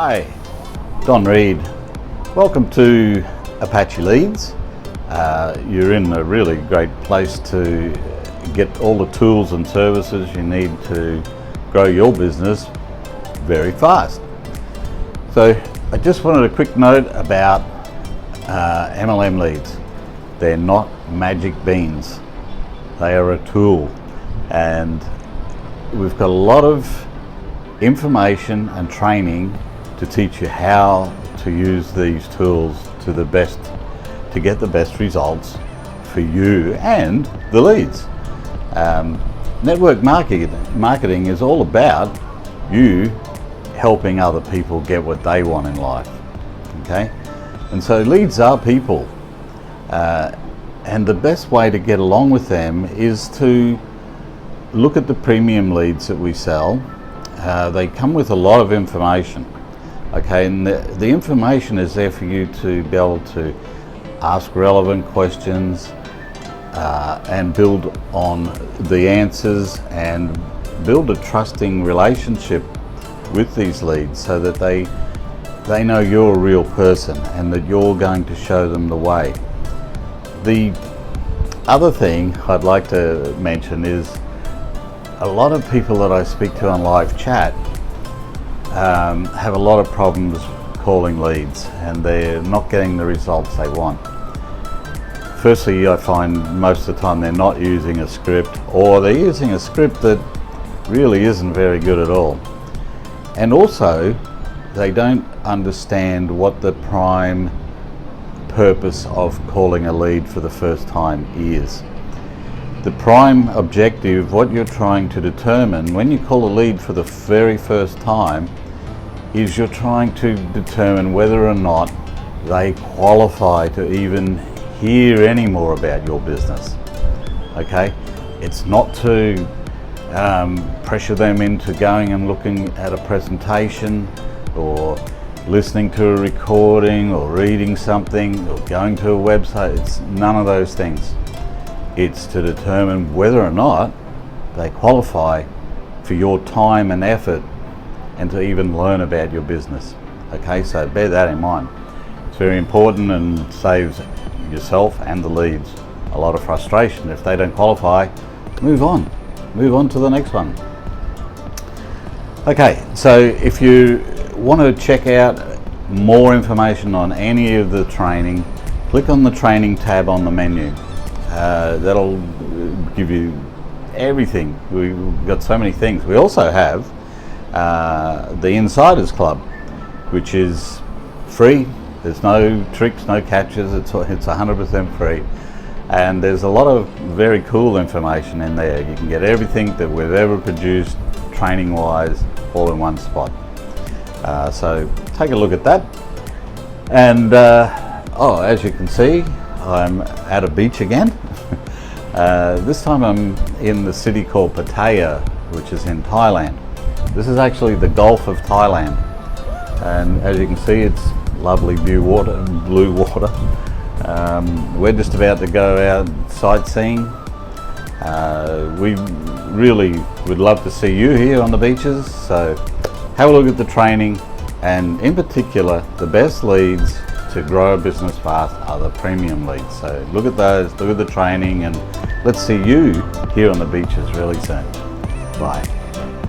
Hi, Don Reed. Welcome to Apache Leads. You're in a really great place to get all the tools and services you need to grow your business very fast. So I just wanted a quick note about MLM Leads. They're not magic beans. They are a tool, and we've got a lot of information and training to teach you how to use these tools to get the best results for you and the leads. Network marketing is all about you helping other people get what they want in life. Okay, and so leads are people, and the best way to get along with them is to look at the premium leads that we sell. They come with a lot of information, okay, and the information is there for you to be able to ask relevant questions and build on the answers and build a trusting relationship with these leads so that they know you're a real person and that you're going to show them the way. The other thing I'd like to mention is a lot of people that I speak to on live chat have a lot of problems calling leads, and they're not getting the results they want. Firstly, I find most of the time they're not using a script, or they're using a script that really isn't very good at all. And also, they don't understand what the prime purpose of calling a lead for the first time is. The prime objective, what you're trying to determine when you call a lead for the very first time, is you're trying to determine whether or not they qualify to even hear any more about your business. Okay, it's not to pressure them into going and looking at a presentation or listening to a recording or reading something or going to a website. It's none of those things. It's to determine whether or not they qualify for your time and effort and to even learn about your business. Okay, so bear that in mind. It's very important and saves yourself and the leads a lot of frustration. If they don't qualify, move on to the next one. Okay, so if you want to check out more information on any of the training, click on the training tab on the menu. That'll give you everything. We've got so many things. We also have the Insiders Club, which is free. There's no tricks, no catches. It's 100% free, and there's a lot of very cool information in there. You can get everything that we've ever produced, training-wise, all in one spot. So take a look at that. And as you can see, I'm at a beach again. This time I'm in the city called Pattaya, which is in Thailand. This is actually the Gulf of Thailand, and as you can see, it's lovely blue water. We're just about to go out sightseeing. We really would love to see you here on the beaches, so have a look at the training, and in particular, the best leads to grow a business fast are the premium leads. So look at those, look at the training, and let's see you here on the beaches really soon. Bye.